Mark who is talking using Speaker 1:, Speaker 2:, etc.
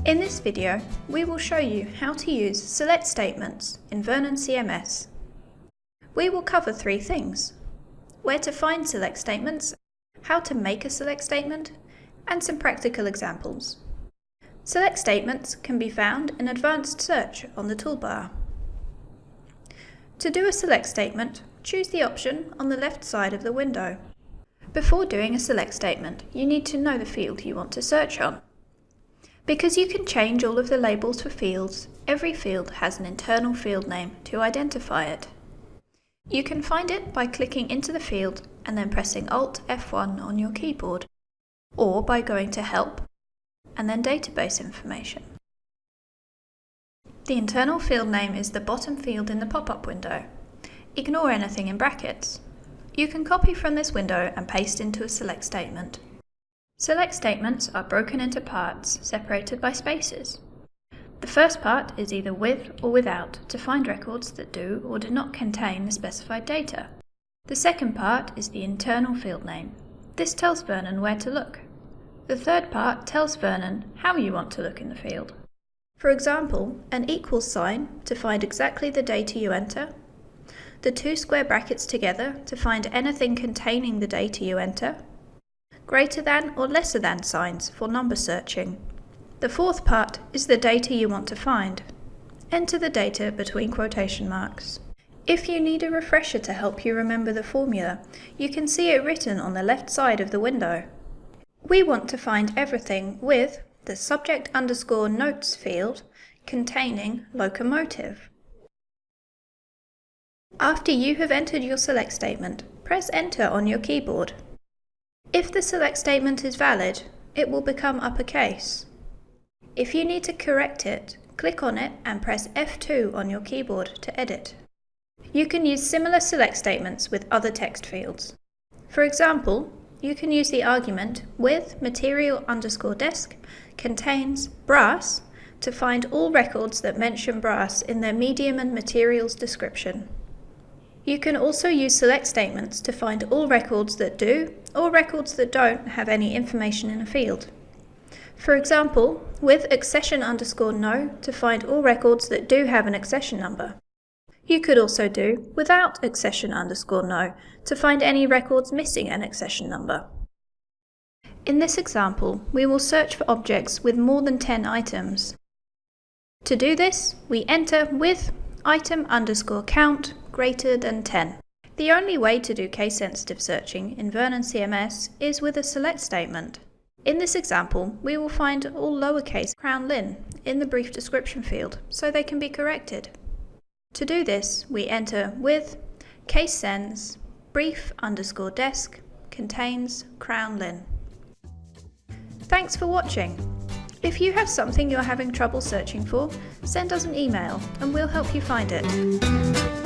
Speaker 1: In this video, we will show you how to use select statements in Vernon CMS. We will cover three things: where to find select statements, how to make a select statement, and some practical examples. Select statements can be found in advanced search on the toolbar. To do a select statement, choose the option on the left side of the window. Before doing a select statement, you need to know the field you want to search on. Because you can change all of the labels for fields, every field has an internal field name to identify it. You can find it by clicking into the field and then pressing Alt F1 on your keyboard, or by going to Help and then Database Information. The internal field name is the bottom field in the pop-up window. Ignore anything in brackets. You can copy from this window and paste into a select statement. Select statements are broken into parts separated by spaces. The first part is either with or without to find records that do or do not contain the specified data. The second part is the internal field name. This tells Vernon where to look. The third part tells Vernon how you want to look in the field. For example, an equals sign to find exactly the data you enter, the two square brackets together to find anything containing the data you enter, greater than or lesser than signs for number searching. The fourth part is the data you want to find. Enter the data between quotation marks. If you need a refresher to help you remember the formula, you can see it written on the left side of the window. We want to find everything with the subject_notes field containing locomotive. After you have entered your select statement, press Enter on your keyboard. If the select statement is valid, it will become uppercase. If you need to correct it, click on it and press F2 on your keyboard to edit. You can use similar select statements with other text fields. For example, you can use the argument with material_desk contains brass to find all records that mention brass in their medium and materials description. You can also use select statements to find all records that do or records that don't have any information in a field. For example, with accession_no to find all records that do have an accession number. You could also do without accession_no to find any records missing an accession number. In this example, we will search for objects with more than 10 items. To do this, we enter with item_count greater than 10. The only way to do case-sensitive searching in Vernon CMS is with a select statement. In this example, we will find all lowercase Crown Lynn in the brief description field, so they can be corrected. To do this, we enter with case_sens brief_desk contains Crown Lynn. Thanks for watching. If you have something you're having trouble searching for, send us an email and we'll help you find it.